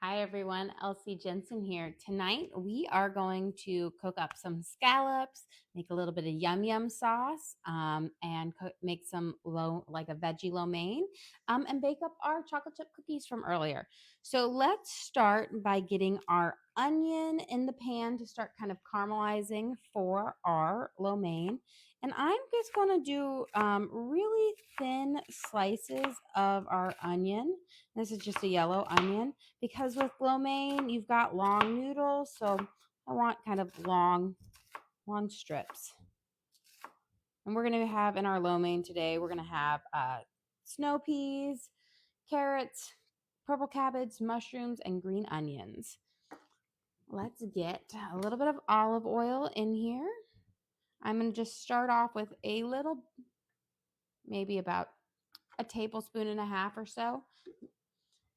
Hi everyone, Elsie Jensen here. Tonight we are going to cook up some scallops, make a little bit of yum yum sauce, and make some like a veggie lo mein, and bake up our chocolate chip cookies from earlier. So let's start by getting our onion in the pan to start kind of caramelizing for our lo mein. And I'm just going to do really thin slices of our onion. This is just a yellow onion because with lo mein, you've got long noodles. So I want kind of long strips. And we're going to have in our lo mein today, we're going to have snow peas, carrots, purple cabbage, mushrooms, and green onions. Let's get a little bit of olive oil in here. I'm going to just start off with a little, maybe about a tablespoon and a half or so.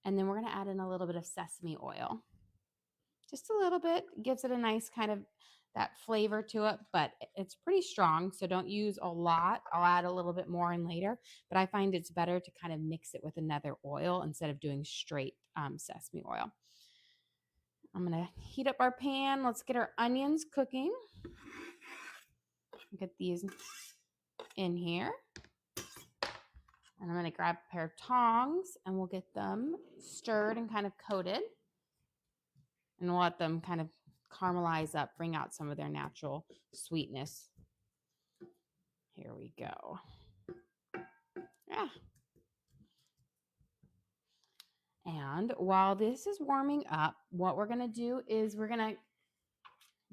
And then we're going to add in a little bit of sesame oil. Just a little bit, gives it a nice kind of that flavor to it, but it's pretty strong, so don't use a lot. I'll add a little bit more in later, but I find it's better to kind of mix it with another oil instead of doing straight sesame oil. I'm gonna heat up our pan. Let's get our onions cooking. Get these in here. And I'm gonna grab a pair of tongs and we'll get them stirred and kind of coated. And we'll let them kind of caramelize up, bring out some of their natural sweetness. Here we go. Yeah. And while this is warming up, what we're going to do is we're going to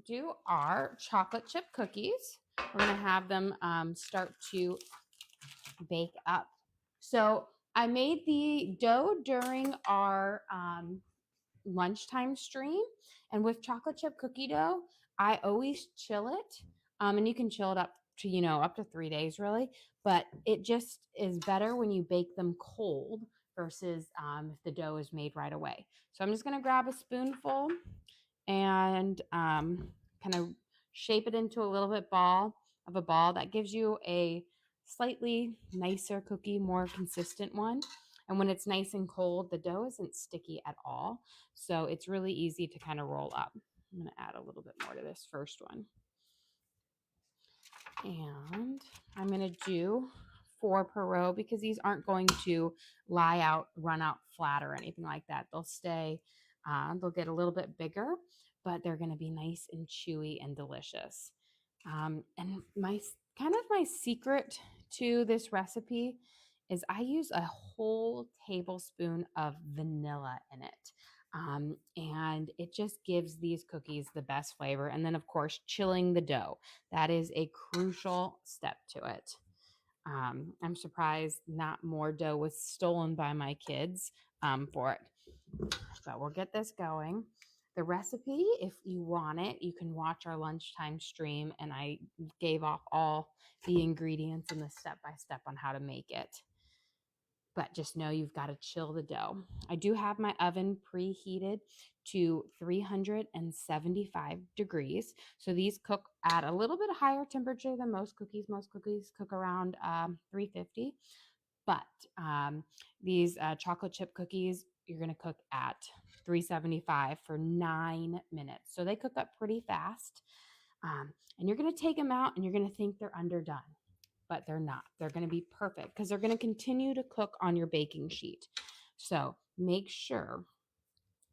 do our chocolate chip cookies. We're going to have them start to bake up. So I made the dough during our lunchtime stream. And with chocolate chip cookie dough, I always chill it. And you can chill it up to, up to 3 days really. But it just is better when you bake them cold versus if the dough is made right away. So I'm just going to grab a spoonful and kind of shape it into a little bit of a ball that gives you a slightly nicer cookie, more consistent one. And when it's nice and cold, the dough isn't sticky at all. So it's really easy to kind of roll up. I'm going to add a little bit more to this first one. And I'm going to do 4 per row because these aren't going to run out flat or anything like that. They'll stay, they'll get a little bit bigger, but they're going to be nice and chewy and delicious. And my secret to this recipe is I use a whole tablespoon of vanilla in it. And it just gives these cookies the best flavor. And then, of course, chilling the dough. That is a crucial step to it. I'm surprised not more dough was stolen by my kids for it. But we'll get this going. The recipe, if you want it, you can watch our lunchtime stream, and I gave off all the ingredients and the step-by-step on how to make it. But just know you've got to chill the dough. I do have my oven preheated to 375 degrees. So these cook at a little bit higher temperature than most cookies. Most cookies cook around 350. But these chocolate chip cookies, you're going to cook at 375 for 9 minutes. So they cook up pretty fast. And you're going to take them out and you're going to think they're underdone. But they're not. They're going to be perfect because they're going to continue to cook on your baking sheet. So make sure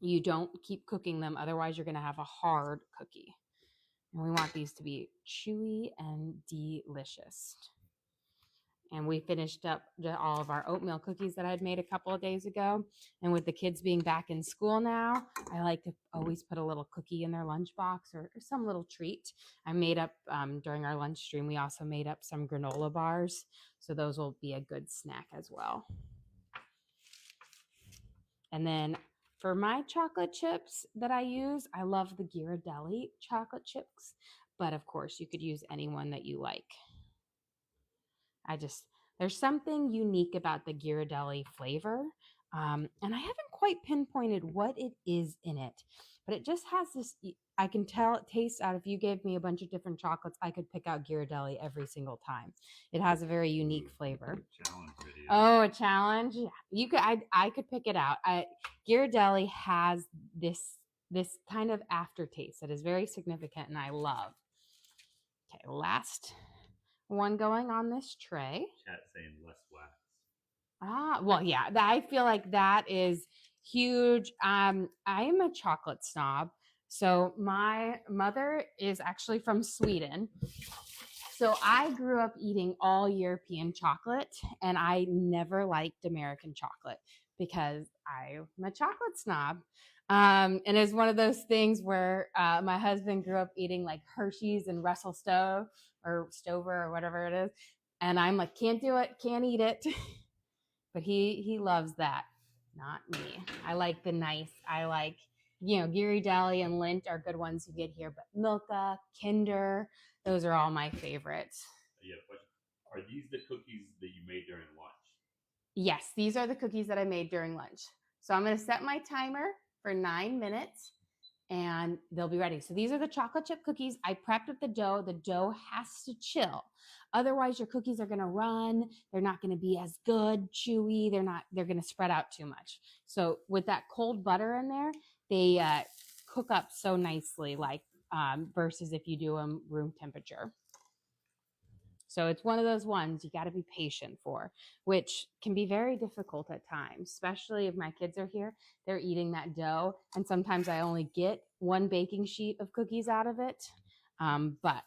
you don't keep cooking them. Otherwise, you're going to have a hard cookie. And we want these to be chewy and delicious. And we finished up all of our oatmeal cookies that I'd made a couple of days ago. And with the kids being back in school now, I like to always put a little cookie in their lunchbox or some little treat. I made up, during our lunch stream, we also made up some granola bars. So those will be a good snack as well. And then for my chocolate chips that I use, I love the Ghirardelli chocolate chips. But of course, you could use any one that you like. There's something unique about the Ghirardelli flavor. And I haven't quite pinpointed what it is in it, but it just has this, I can tell it tastes out. If you gave me a bunch of different chocolates, I could pick out Ghirardelli every single time. It has a very unique flavor. Challenge video. Oh, a challenge. Yeah. You could, I could pick it out. Ghirardelli has this kind of aftertaste that is very significant and I love. Okay, last one going on this tray. Chat saying less wax. Well, yeah, I feel like that is huge. I am a chocolate snob. So my mother is actually from Sweden. So I grew up eating all European chocolate and I never liked American chocolate because I'm a chocolate snob. And it's one of those things where my husband grew up eating like Hershey's and Russell Stover or whatever it is. And I'm like, can't do it, can't eat it. But he loves that. Not me. I like the nice. I like, Ghirardelli and Lindt are good ones you get here, but Milka, Kinder, those are all my favorites. Yeah, but are these the cookies that you made during lunch? Yes, these are the cookies that I made during lunch. So I'm going to set my timer for 9 minutes and they'll be ready. So these are the chocolate chip cookies. I prepped with the dough. The dough has to chill. Otherwise, your cookies are going to run. They're not going to be as good, chewy. They're going to spread out too much. So with that cold butter in there, they cook up so nicely, like versus if you do them room temperature. So it's one of those ones you got to be patient for, which can be very difficult at times, especially if my kids are here, they're eating that dough. And sometimes I only get one baking sheet of cookies out of it. But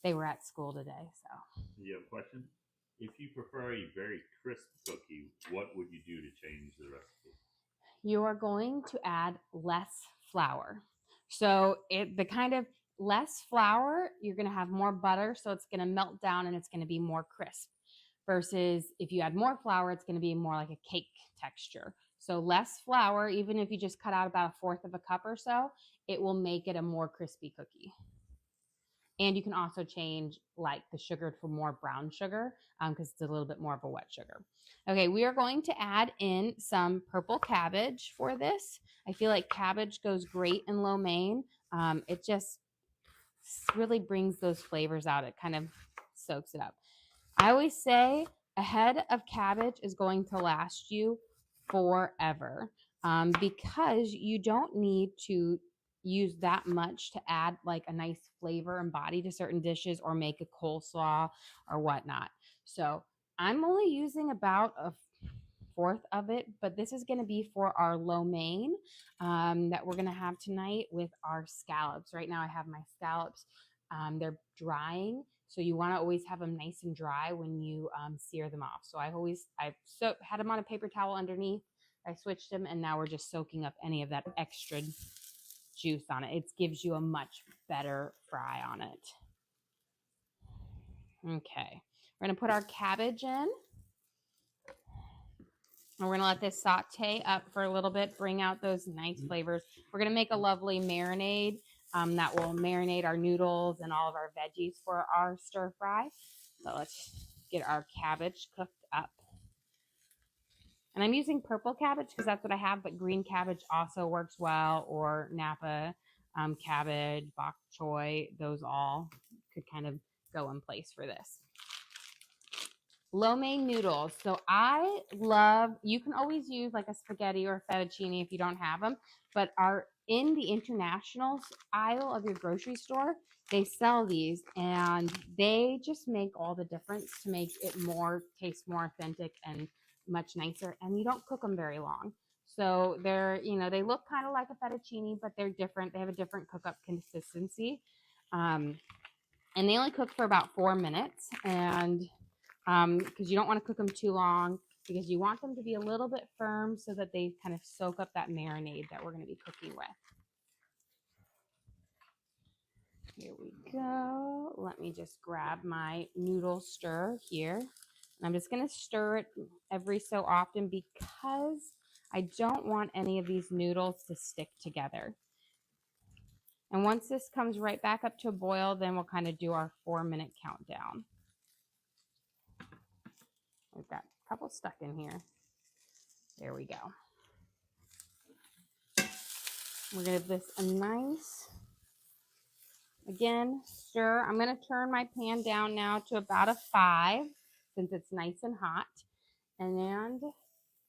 they were at school today. So you have a question? If you prefer a very crisp cookie, what would you do to change the recipe? You are going to add less flour. So the kind of less flour, you're going to have more butter, so it's going to melt down and it's going to be more crisp. Versus if you add more flour, it's going to be more like a cake texture. So less flour, even if you just cut out about 1/4 of a cup or so, it will make it a more crispy cookie. And you can also change like the sugar for more brown sugar because it's a little bit more of a wet sugar. Okay, we are going to add in some purple cabbage for this. I feel like cabbage goes great in lo mein. It just really brings those flavors out. It kind of soaks it up. I always say a head of cabbage is going to last you forever because you don't need to use that much to add like a nice flavor and body to certain dishes or make a coleslaw or whatnot. So I'm only using about a 1/4 of it, but this is going to be for our lo mein that we're going to have tonight with our scallops. Right now I have my scallops. They're drying. So you want to always have them nice and dry when you sear them off. So I had them on a paper towel underneath. I switched them and now we're just soaking up any of that extra juice on it. It gives you a much better fry on it. Okay, we're going to put our cabbage in. And we're going to let this saute up for a little bit, bring out those nice flavors. We're going to make a lovely marinade that will marinate our noodles and all of our veggies for our stir fry. So let's get our cabbage cooked up. And I'm using purple cabbage because that's what I have, but green cabbage also works well, or Napa cabbage, bok choy, those all could kind of go in place for this. Lo mein noodles. So you can always use like a spaghetti or fettuccine if you don't have them, but in the international aisle of your grocery store, they sell these and they just make all the difference to make it taste more authentic and much nicer. And you don't cook them very long. So they look kind of like a fettuccine, but they're different. They have a different cook up consistency. And they only cook for about 4 minutes. And because you don't want to cook them too long because you want them to be a little bit firm so that they kind of soak up that marinade that we're going to be cooking with. Here we go. Let me just grab my noodle stir here. I'm just going to stir it every so often because I don't want any of these noodles to stick together. And once this comes right back up to a boil, then we'll kind of do our 4-minute countdown. We've got a couple stuck in here. There we go. We're going to give this a nice, again, stir. I'm going to turn my pan down now to about a 5 since it's nice and hot. And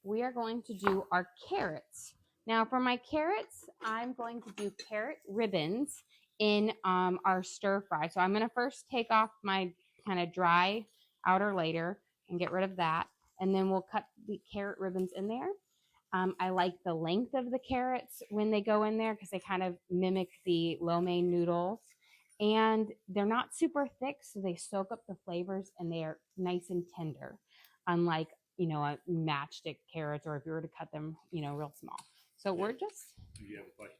we are going to do our carrots. Now for my carrots, I'm going to do carrot ribbons in our stir fry. So I'm going to first take off my kind of dry outer layer and get rid of that. And then we'll cut the carrot ribbons in there. I like the length of the carrots when they go in there because they kind of mimic the lo mein noodles. And they're not super thick, so they soak up the flavors and they are nice and tender, unlike, a matchstick carrots or if you were to cut them, real small. So we're just. Do you have a question?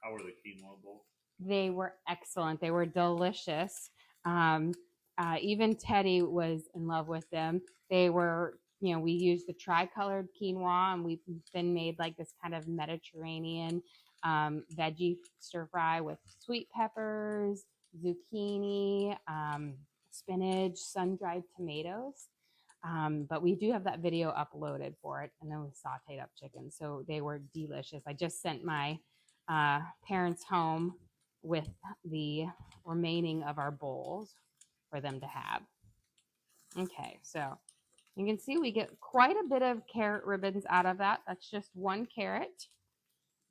How were the quinoa bowls? They were excellent. They were delicious. Even Teddy was in love with them. They were, we used the tri-colored quinoa, and we've been made like this kind of Mediterranean veggie stir fry with sweet peppers, zucchini, spinach, sun-dried tomatoes. But we do have that video uploaded for it, and then we sauteed up chicken. So they were delicious. I just sent my parents home with the remaining of our bowls for them to have. Okay, so you can see we get quite a bit of carrot ribbons out of that. That's just one carrot.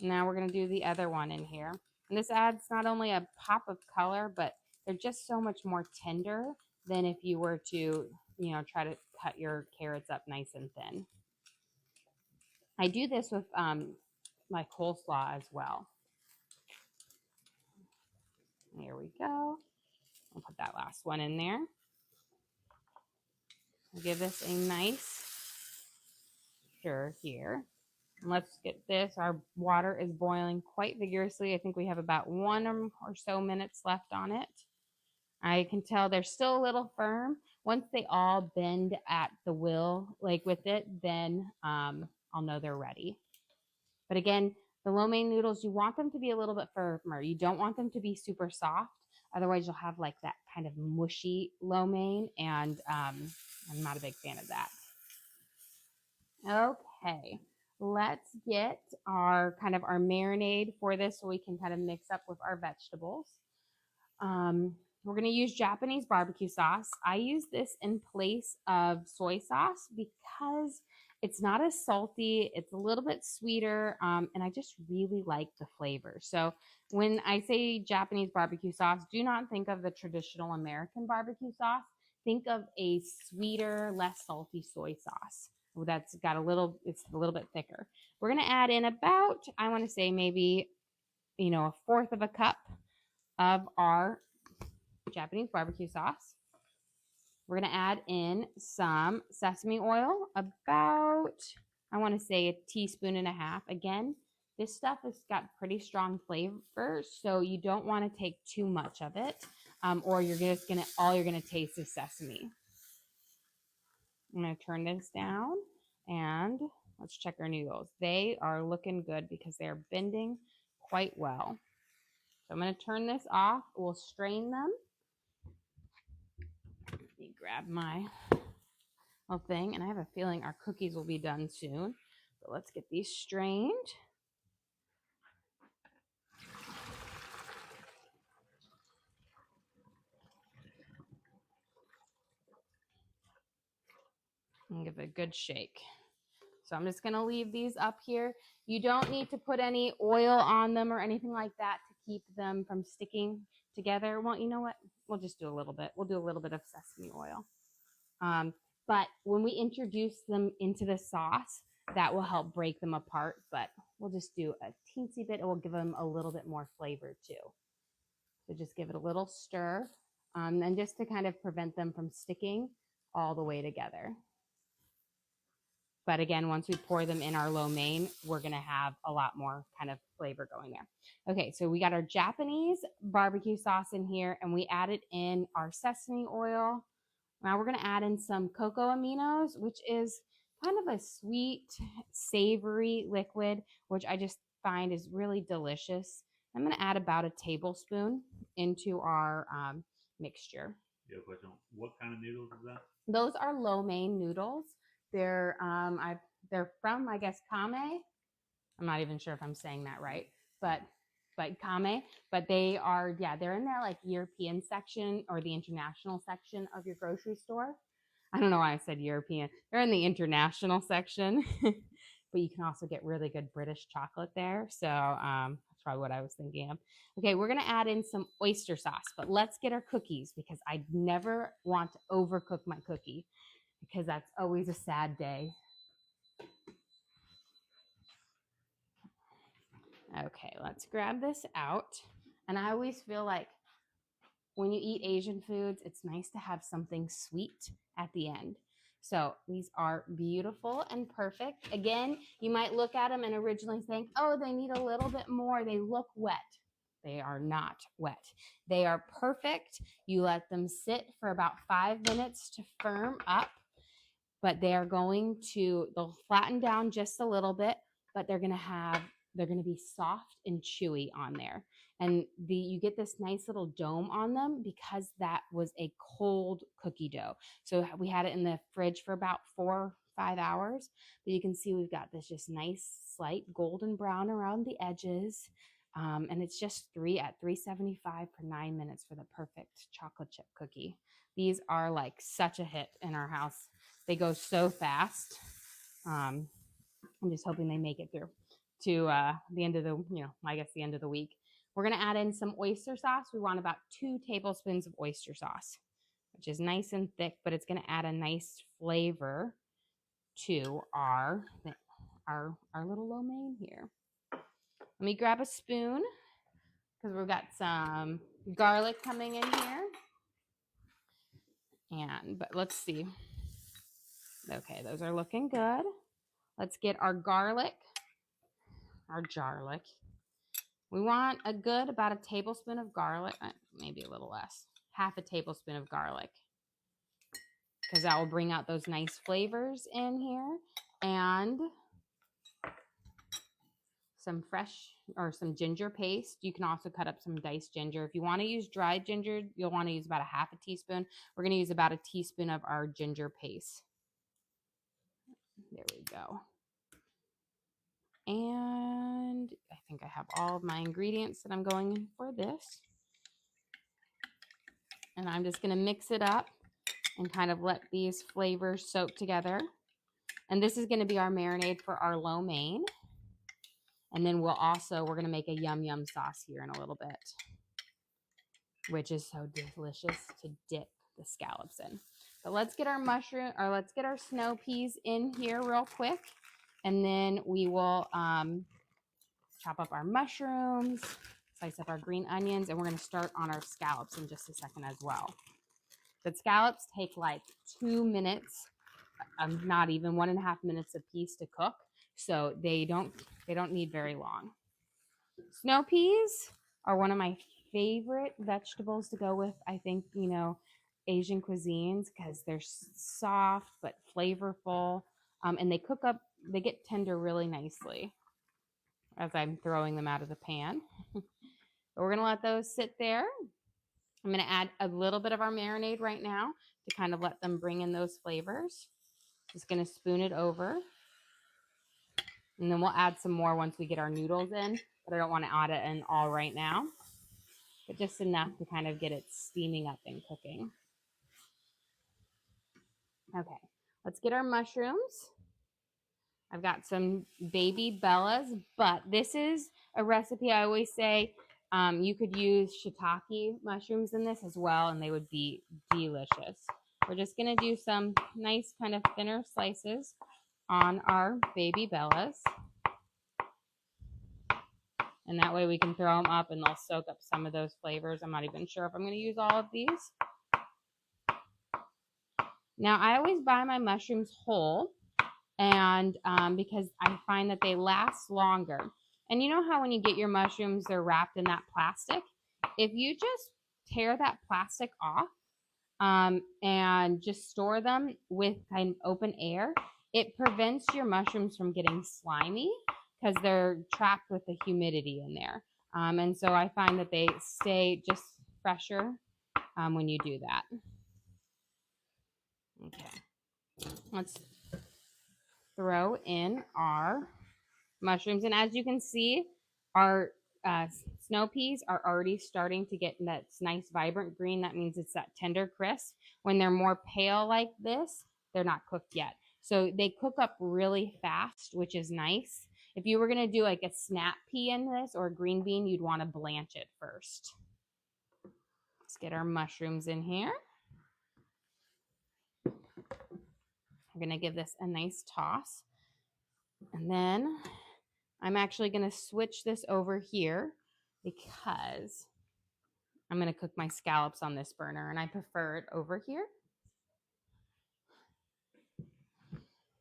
Now we're going to do the other one in here. And this adds not only a pop of color, but they're just so much more tender than if you were to, try to cut your carrots up nice and thin. I do this with my coleslaw as well. There we go. I'll put that last one in there. I'll give this a nice stir here. And let's get this. Our water is boiling quite vigorously. I think we have about 1 or so minutes left on it. I can tell they're still a little firm. Once they all bend at the will, like with it, then I'll know they're ready. But again, the lo mein noodles, you want them to be a little bit firmer. You don't want them to be super soft. Otherwise, you'll have like that kind of mushy lo mein, and I'm not a big fan of that. Okay, let's get our marinade for this so we can kind of mix up with our vegetables. We're going to use Japanese barbecue sauce. I use this in place of soy sauce because it's not as salty. It's a little bit sweeter, and I just really like the flavor. So when I say Japanese barbecue sauce, do not think of the traditional American barbecue sauce. Think of a sweeter, less salty soy sauce. That's got it's a little bit thicker. We're going to add in about, I want to say maybe, 1/4 of a cup of our Japanese barbecue sauce. We're going to add in some sesame oil, about, I want to say 1.5 teaspoons. Again, this stuff has got pretty strong flavor, so you don't want to take too much of it, or all you're going to taste is sesame. I'm going to turn this down, and let's check our noodles. They are looking good because they're bending quite well. So I'm going to turn this off. We'll strain them. Let me grab my little thing, and I have a feeling our cookies will be done soon. So let's get these strained. And give it a good shake. So I'm just going to leave these up here. You don't need to put any oil on them or anything like that to keep them from sticking together. Well, you know what? We'll just do a little bit. We'll do a little bit of sesame oil. But when we introduce them into the sauce, that will help break them apart. But we'll just do a teensy bit. It will give them a little bit more flavor too. So just give it a little stir, and just to kind of prevent them from sticking all the way together. But again, once we pour them in our lo mein, we're going to have a lot more kind of flavor going there. Okay, so we got our Japanese barbecue sauce in here, and we added in our sesame oil. Now we're going to add in some cocoa aminos, which is kind of a sweet, savory liquid, which I just find is really delicious. I'm going to add about 1 tablespoon into our mixture. Yeah, question. What kind of noodles is that? Those are lo mein noodles. They're from, I guess, Kame. I'm not even sure if I'm saying that right, but but kame, but they are, yeah, they're in their like European section or the international section of your grocery store. I don't know why I said European. They're in the international section, but you can also get really good British chocolate there. So that's probably what I was thinking of. Okay, we're gonna add in some oyster sauce, but let's get our cookies because I never want to overcook my cookie because that's always a sad day. Okay, let's grab this out. And I always feel like when you eat Asian foods, it's nice to have something sweet at the end. So these are beautiful and perfect. Again, you might look at them and originally think, oh, they need a little bit more. They look wet. They are not wet. They are perfect. You let them sit for about 5 minutes to firm up, but they'll flatten down just a little bit, but they're going to be soft and chewy on there. And you get this nice little dome on them because that was a cold cookie dough. So we had it in the fridge for about 4 or 5 hours. But you can see we've got this just nice slight golden brown around the edges. And it's just 375 for 9 minutes for the perfect chocolate chip cookie. These are like such a hit in our house. They go so fast. I'm just hoping they make it through to the end of the, I guess the end of the week. We're going to add in some oyster sauce. We want about 2 tablespoons of oyster sauce, which is nice and thick, but it's going to add a nice flavor to our little lo mein here. Let me grab a spoon because we've got some garlic coming in here. But let's see. Okay, those are looking good. Let's get our garlic. We want about a tablespoon of garlic, maybe a little less, half a tablespoon of garlic, because that will bring out those nice flavors in here. And some some ginger paste. You can also cut up some diced ginger. If you want to use dried ginger, you'll want to use about a half a teaspoon. We're going to use about a teaspoon of our ginger paste. There we go. And I think I have all of my ingredients that I'm going in for this. And I'm just going to mix it up and kind of let these flavors soak together. And this is going to be our marinade for our lo mein. And then we're going to make a yum yum sauce here in a little bit, which is so delicious to dip the scallops in. But let's get our snow peas in here real quick. And then we will chop up our mushrooms, slice up our green onions, and we're going to start on our scallops in just a second as well. The scallops take like 2 minutes, not even 1.5 minutes a piece to cook, so they don't need very long. Snow peas are one of my favorite vegetables to go with, I think, Asian cuisines because they're soft but flavorful, and they get tender really nicely as I'm throwing them out of the pan. But we're going to let those sit there. I'm going to add a little bit of our marinade right now to kind of let them bring in those flavors. Just going to spoon it over. And then we'll add some more once we get our noodles in, but I don't want to add it in all right now. But just enough to kind of get it steaming up and cooking. Okay, let's get our mushrooms. I've got some baby Bellas, but this is a recipe I always say you could use shiitake mushrooms in this as well, and they would be delicious. We're just going to do some nice kind of thinner slices on our baby Bellas. And that way we can throw them up and they'll soak up some of those flavors. I'm not even sure if I'm going to use all of these. Now, I always buy my mushrooms whole, and because I find that they last longer. And you know how when you get your mushrooms, they're wrapped in that plastic? If you just tear that plastic off and just store them with kind of open air, it prevents your mushrooms from getting slimy because they're trapped with the humidity in there. And so I find that they stay just fresher when you do that. Okay, let's throw in our mushrooms. And as you can see, our snow peas are already starting to get that nice vibrant green. That means it's that tender crisp. When they're more pale like this, they're not cooked yet. So they cook up really fast, which is nice. If you were going to do like a snap pea in this or a green bean, you'd want to blanch it first. Let's get our mushrooms in here. I'm going to give this a nice toss. And then I'm actually going to switch this over here because I'm going to cook my scallops on this burner and I prefer it over here.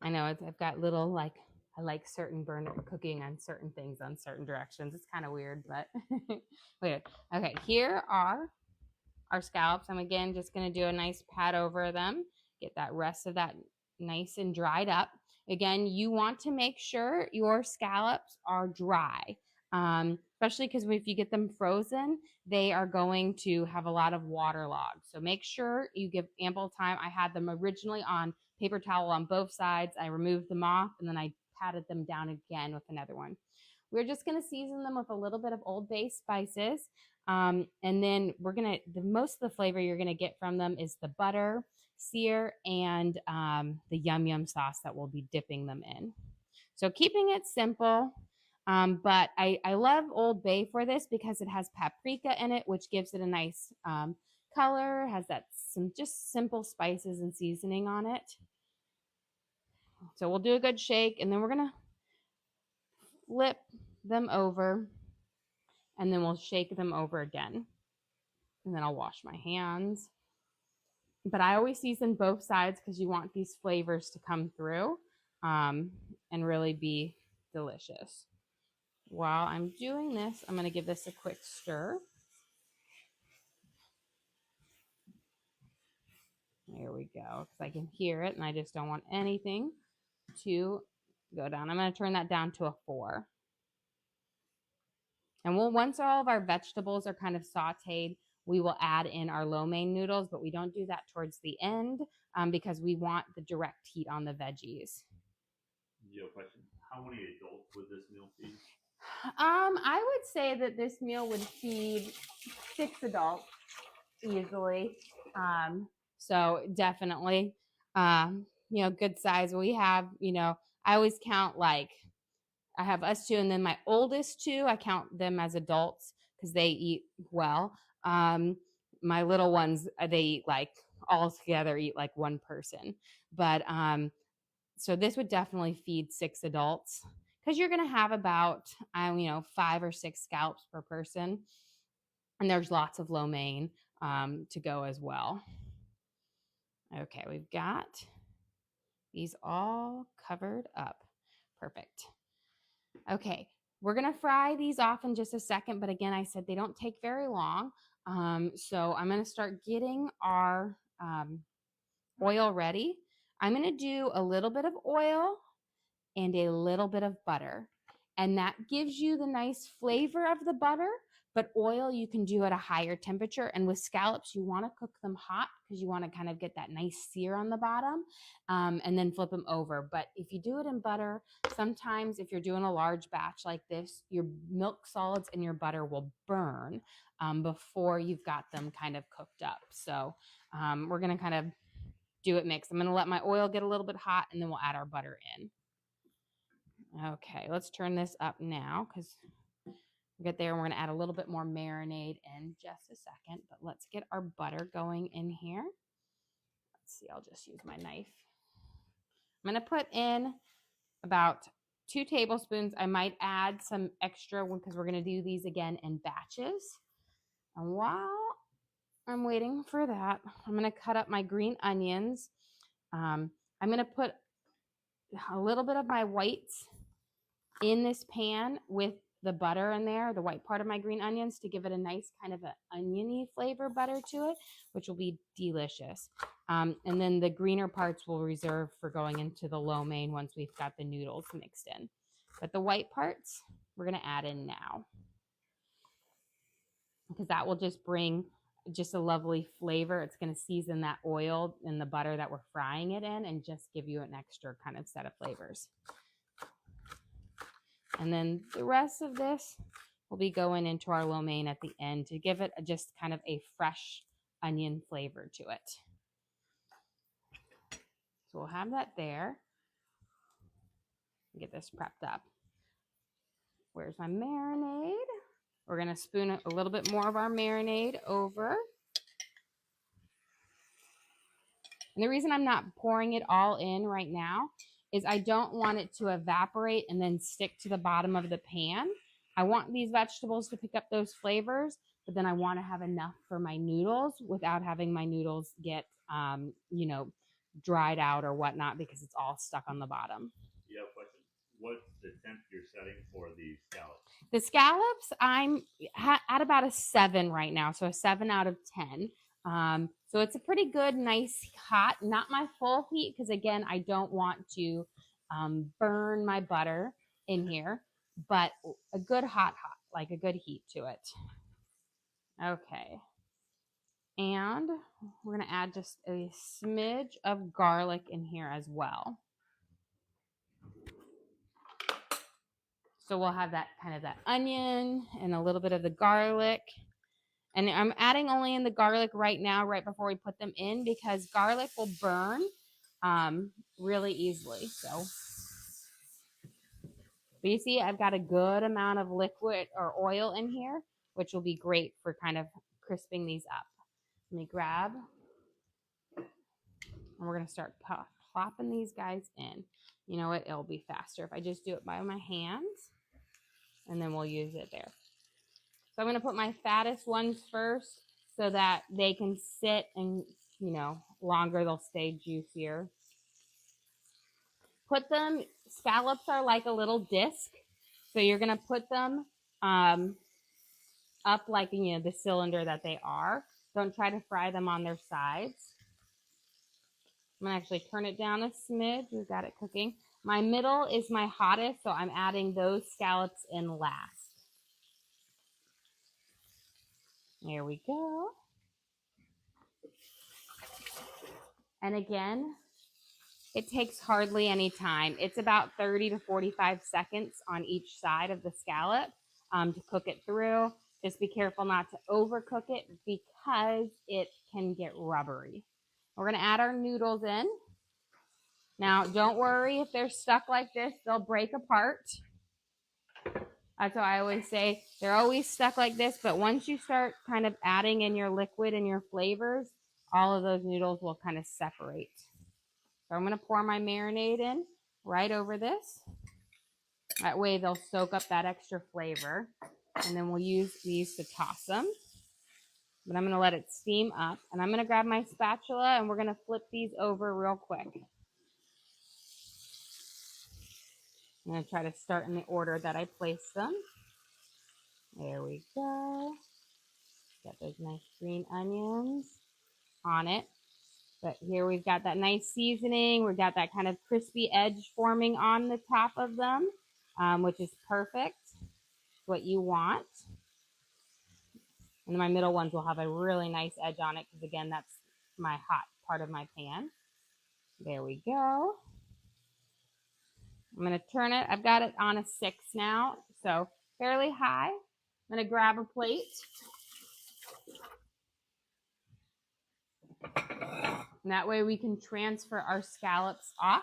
I know I've got little like, I like certain burner cooking on certain things on certain directions. It's kind of weird, but wait. Okay, here are our scallops. I'm again just going to do a nice pat over them, get that rest of that nice and dried up. Again, you want to make sure your scallops are dry, especially because if you get them frozen, they are going to have a lot of water logs. So make sure you give ample time. I had them originally on paper towel on both sides. I removed them off and then I patted them down again with another one. We're just going to season them with a little bit of Old Bay spices. And then we're going to, most of the flavor you're going to get from them is the butter, sear, and the yum yum sauce that we'll be dipping them in. So keeping it simple, but I love Old Bay for this because it has paprika in it, which gives it a nice color, has that some just simple spices and seasoning on it. So we'll do a good shake, and then we're going to flip them over, and then we'll shake them over again. And then I'll wash my hands. But I always season both sides because you want these flavors to come through and really be delicious. While I'm doing this, I'm going to give this a quick stir. There we go, because I can hear it and I just don't want anything to go down. I'm going to turn that down to a 4. And once all of our vegetables are kind of sauteed, we will add in our lo mein noodles, but we don't do that towards the end because we want the direct heat on the veggies. You have a question? How many adults would this meal feed? I would say that this meal would feed 6 adults easily. So definitely, good size. We have, I always count like I have us 2, and then my oldest 2, I count them as adults because they eat well. My little ones, they eat like all together, eat like one person. But so this would definitely feed 6 adults because you're going to have about, 5 or 6 scallops per person. And there's lots of lo mein to go as well. Okay, we've got these all covered up. Perfect. Okay, we're going to fry these off in just a second, but again, I said they don't take very long. So I'm going to start getting our oil ready. I'm going to do a little bit of oil and a little bit of butter, and that gives you the nice flavor of the butter, but oil you can do at a higher temperature. And with scallops, you want to cook them hot because you want to kind of get that nice sear on the bottom and then flip them over. But if you do it in butter, sometimes if you're doing a large batch like this, your milk solids and your butter will burn before you've got them kind of cooked up. So we're going to kind of do it mixed. I'm going to let my oil get a little bit hot, and then we'll add our butter in. Okay, let's turn this up now because we'll get there and we're going to add a little bit more marinade in just a second. But let's get our butter going in here. Let's see, I'll just use my knife. I'm going to put in about 2 tablespoons. I might add some extra because we're going to do these again in batches. And while I'm waiting for that, I'm going to cut up my green onions. I'm going to put a little bit of my whites in this pan with the butter in there, the white part of my green onions, to give it a nice kind of an oniony flavor butter to it, which will be delicious. And then the greener parts we'll reserve for going into the lo mein once we've got the noodles mixed in. But the white parts we're going to add in now because that will just bring just a lovely flavor. It's going to season that oil and the butter that we're frying it in and just give you an extra kind of set of flavors. And then the rest of this will be going into our lo mein at the end to give it just kind of a fresh onion flavor to it. So we'll have that there. Get this prepped up. Where's my marinade? We're going to spoon a little bit more of our marinade over. And the reason I'm not pouring it all in right now is I don't want it to evaporate and then stick to the bottom of the pan. I want these vegetables to pick up those flavors, but then I want to have enough for my noodles without having my noodles get, dried out or whatnot because it's all stuck on the bottom. You have a question? What's the temp you're setting for the scallops? The scallops, I'm at about a 7 right now, so a 7 out of 10. So it's a pretty good, nice hot, not my full heat, because again, I don't want to burn my butter in here, but a good hot, like a good heat to it. Okay. And we're going to add just a smidge of garlic in here as well. So we'll have that kind of that onion and a little bit of the garlic. And I'm adding only in the garlic right now, right before we put them in, because garlic will burn really easily. So, but you see, I've got a good amount of liquid or oil in here, which will be great for kind of crisping these up. Let me grab, and we're going to start plopping these guys in. You know what? It'll be faster if I just do it by my hands, and then we'll use it there. So I'm going to put my fattest ones first so that they can sit and, longer. They'll stay juicier. Put them, scallops are like a little disc. So you're going to put them up like, the cylinder that they are. Don't try to fry them on their sides. I'm going to actually turn it down a smidge. We've got it cooking. My middle is my hottest, so I'm adding those scallops in last. There we go. And again, it takes hardly any time. It's about 30 to 45 seconds on each side of the scallop to cook it through. Just be careful not to overcook it because it can get rubbery. We're going to add our noodles in. Now, don't worry if they're stuck like this, they'll break apart. That's why I always say they're always stuck like this, but once you start kind of adding in your liquid and your flavors, all of those noodles will kind of separate. So I'm going to pour my marinade in right over this. That way they'll soak up that extra flavor, and then we'll use these to toss them. But I'm going to let it steam up, and I'm going to grab my spatula, and we're going to flip these over real quick. I'm going to try to start in the order that I placed them. There we go. Got those nice green onions on it. But here we've got that nice seasoning. We've got that kind of crispy edge forming on the top of them, which is perfect. What you want. And my middle ones will have a really nice edge on it because, again, that's my hot part of my pan. There we go. I'm going to turn it. I've got it on a 6 now, so fairly high. I'm going to grab a plate. And that way we can transfer our scallops off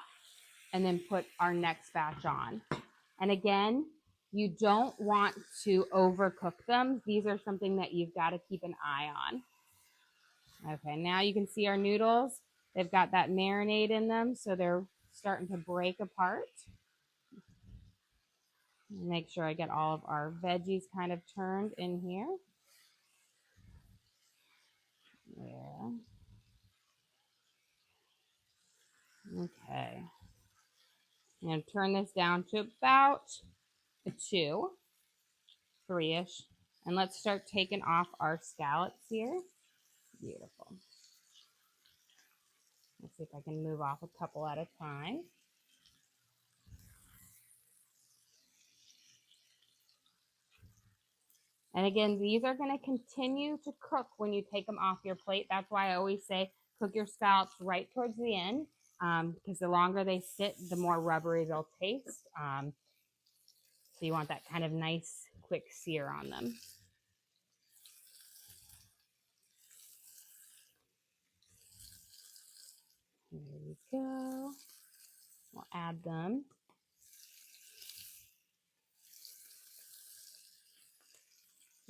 and then put our next batch on. And again, you don't want to overcook them. These are something that you've got to keep an eye on. Okay, now you can see our noodles. They've got that marinade in them, so they're starting to break apart. Make sure I get all of our veggies kind of turned in here. Yeah. Okay. I'm going to turn this down to about a 2, 3-ish. And let's start taking off our scallops here. Beautiful. Let's see if I can move off a couple at a time. And again, these are going to continue to cook when you take them off your plate. That's why I always say cook your scallops right towards the end, because the longer they sit, the more rubbery they'll taste. So you want that kind of nice, quick sear on them. There we go. We'll add them.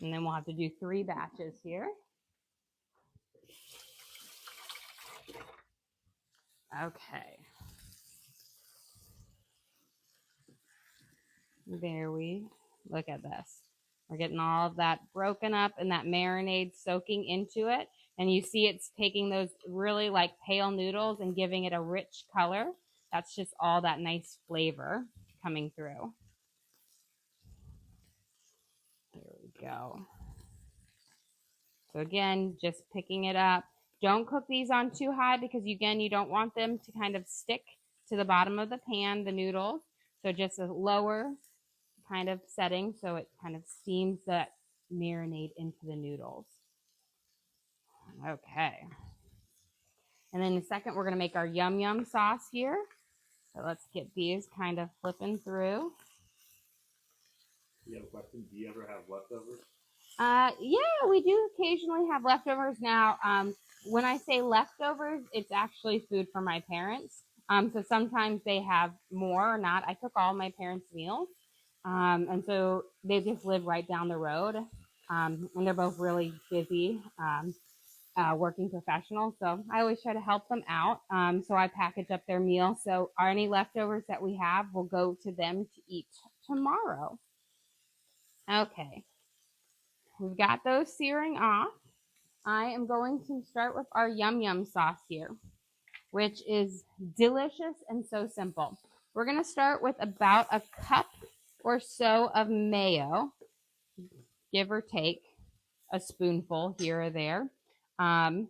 And then we'll have to do 3 batches here. Okay. There we look at this. We're getting all of that broken up and that marinade soaking into it. And you see it's taking those really like pale noodles and giving it a rich color. That's just all that nice flavor coming through. There we go. So again, just picking it up. Don't cook these on too high because again, you don't want them to kind of stick to the bottom of the pan, the noodles. So just a lower kind of setting so it kind of steams that marinade into the noodles. Okay. And then in a second, we're going to make our yum yum sauce here. So let's get these kind of flipping through. You have a question? Do you ever have leftovers? Yeah, we do occasionally have leftovers. Now, when I say leftovers, it's actually food for my parents. So sometimes they have more or not. I cook all my parents' meals. And so they just live right down the road. And they're both really busy, working professionals. So I always try to help them out. So I package up their meal. So any leftovers that we have will go to them to eat tomorrow. Okay. We've got those searing off. I am going to start with our yum yum sauce here, which is delicious and so simple. We're going to start with about a cup or so of mayo, give or take a spoonful here or there. That's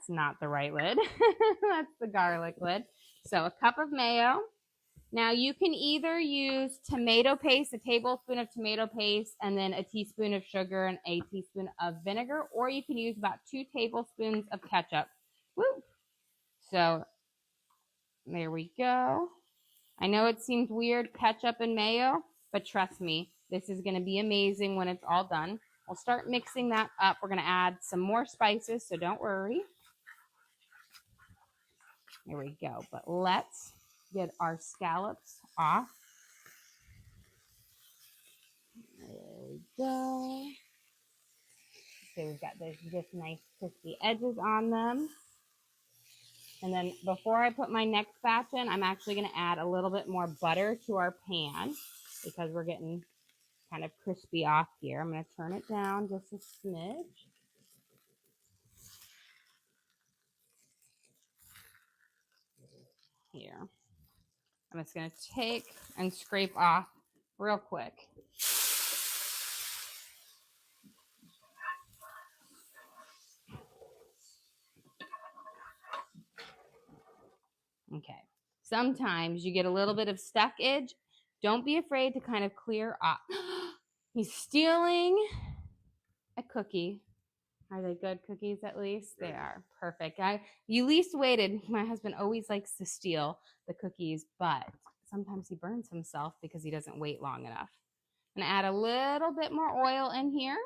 not the right lid. That's the garlic lid. So a cup of mayo. Now you can either use tomato paste, a tablespoon of tomato paste, and then a teaspoon of sugar and a teaspoon of vinegar, or you can use about 2 tablespoons of ketchup. Woo! So there we go. I know it seems weird, ketchup and mayo, but trust me, this is going to be amazing when it's all done. We'll start mixing that up. We're going to add some more spices, so don't worry. There we go. But let's get our scallops off. There we go. So we've got those just nice crispy edges on them. And then before I put my next batch in, I'm actually going to add a little bit more butter to our pan because we're getting kind of crispy off here. I'm going to turn it down just a smidge. Here. I'm just going to take and scrape off real quick. Okay. Sometimes you get a little bit of stuck edge. Don't be afraid to kind of clear off. He's stealing a cookie. Are they good cookies at least? They are. Perfect. You least waited. My husband always likes to steal the cookies, but sometimes he burns himself because he doesn't wait long enough. I'm going to add a little bit more oil in here.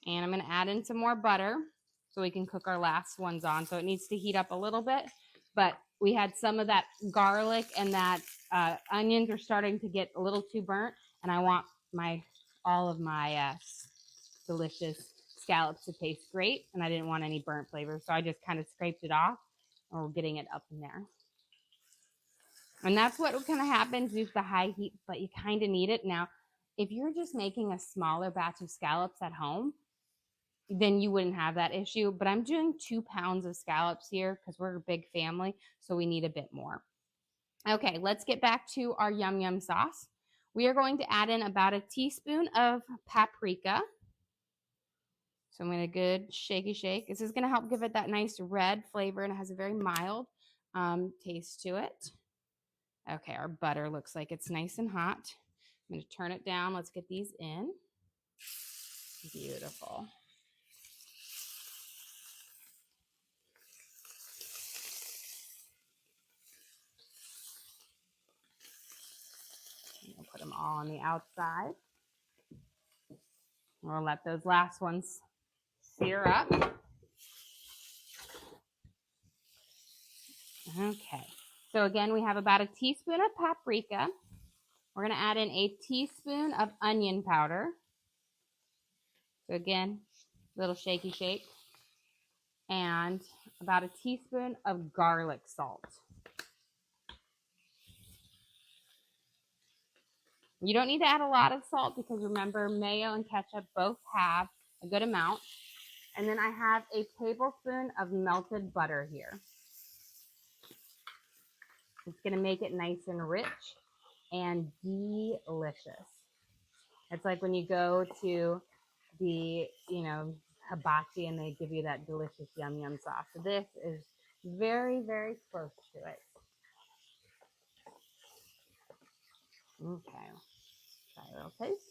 And I'm going to add in some more butter so we can cook our last ones on. So it needs to heat up a little bit. But we had some of that garlic and that onions are starting to get a little too burnt. And I want all of my delicious scallops to taste great. And I didn't want any burnt flavor. So I just kind of scraped it off. And we're getting it up in there. And that's what kind of happens with the high heat. But you kind of need it. Now, if you're just making a smaller batch of scallops at home, then you wouldn't have that issue. But I'm doing 2 pounds of scallops here because we're a big family, so we need a bit more. Okay, let's get back to our yum yum sauce. We are going to add in about a teaspoon of paprika. So I'm going to good shaky shake. This is going to help give it that nice red flavor, and it has a very mild taste to it. Okay, our butter looks like it's nice and hot. I'm going to turn it down. Let's get these in. Beautiful. We'll put them all on the outside. We'll let those last ones sear up. Okay, so again, we have about a teaspoon of paprika. We're going to add in a teaspoon of onion powder. So again, little shaky shake. And about a teaspoon of garlic salt. You don't need to add a lot of salt because remember, mayo and ketchup both have a good amount. And then I have a tablespoon of melted butter here. It's going to make it nice and rich and delicious. It's like when you go to the, hibachi and they give you that delicious yum yum sauce. So this is very, very close to it. Okay. Try a little taste.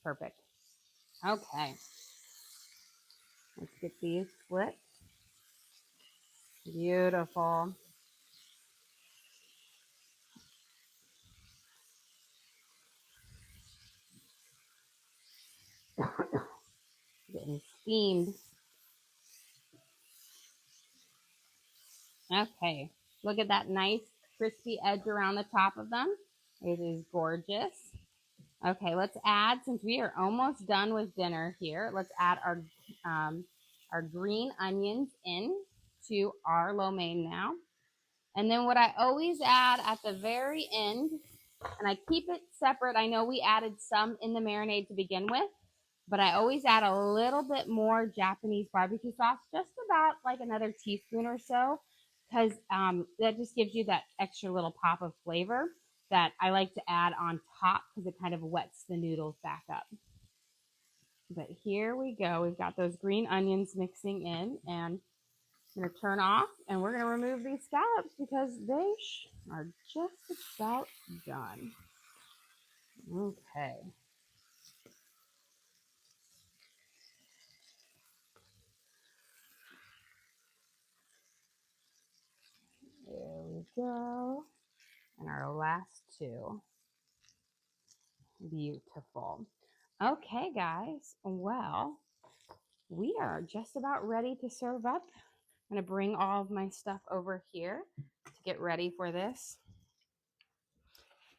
Perfect. Okay. Let's get these split. Beautiful. Getting steamed. Okay. Look at that nice crispy edge around the top of them. It is gorgeous. Okay, let's add, since we are almost done with dinner here, let's add our green onions in to our lo mein now. And then what I always add at the very end, and I keep it separate. I know we added some in the marinade to begin with, but I always add a little bit more Japanese barbecue sauce, just about like another teaspoon or so, because that just gives you that extra little pop of flavor that I like to add on top because it kind of wets the noodles back up. But here we go. We've got those green onions mixing in, and I'm going to turn off, and we're going to remove these scallops because they are just about done. Okay. There we go. And our last two. Beautiful. Okay, guys. Well, we are just about ready to serve up. I'm going to bring all of my stuff over here to get ready for this.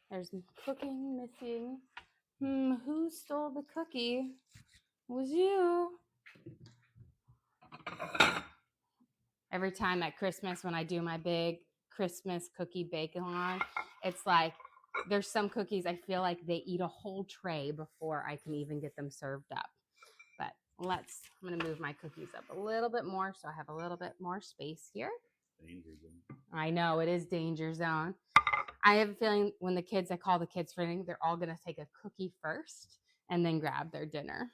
There's cooking missing. Who stole the cookie? It was you. Every time at Christmas when I do my big Christmas cookie bake-along, it's like there's some cookies I feel like they eat a whole tray before I can even get them served up. But I'm going to move my cookies up a little bit more so I have a little bit more space here. Danger zone. I know, it is danger zone. I have a feeling when I call the kids for anything, they're all going to take a cookie first and then grab their dinner.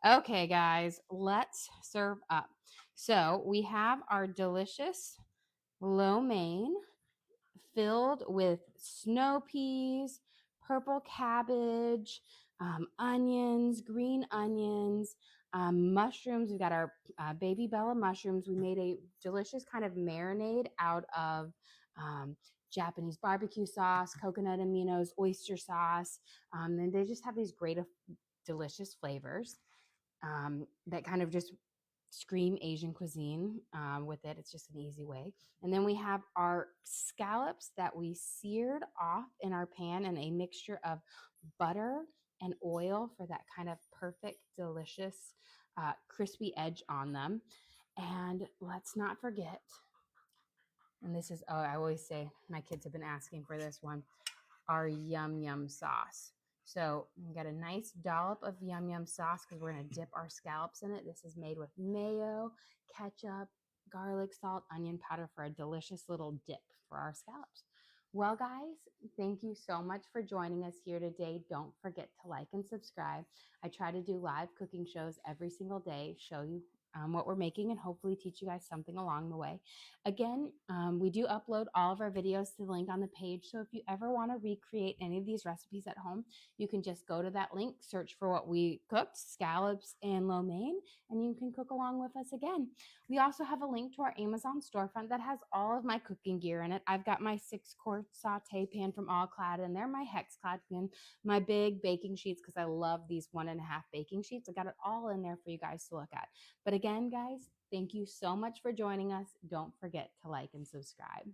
Okay, guys, let's serve up. So we have our delicious lo mein filled with snow peas, purple cabbage, onions, green onions, mushrooms. We've got our baby Bella mushrooms. We made a delicious kind of marinade out of Japanese barbecue sauce, coconut aminos, oyster sauce. And they just have these great, delicious flavors that kind of just scream Asian cuisine with it. It's just an easy way. And then we have our scallops that we seared off in our pan in a mixture of butter and oil for that kind of perfect, delicious, crispy edge on them. And let's not forget, and this is, I always say, my kids have been asking for this one, our yum yum sauce. So we got a nice dollop of yum yum sauce because we're going to dip our scallops in it. This is made with mayo, ketchup, garlic, salt, onion powder for a delicious little dip for our scallops. Well, guys, thank you so much for joining us here today. Don't forget to like and subscribe. I try to do live cooking shows every single day, show you what we're making and hopefully teach you guys something along the way. Again, we do upload all of our videos to the link on the page. So if you ever want to recreate any of these recipes at home, you can just go to that link, search for what we cooked, scallops and lo mein, and you can cook along with us again. We also have a link to our Amazon storefront that has all of my cooking gear in it. I've got my 6-quart saute pan from All Clad in there, my hex clad pan, my big baking sheets, because I love these 1.5 baking sheets. I got it all in there for you guys to look at. But again, guys, thank you so much for joining us. Don't forget to like and subscribe.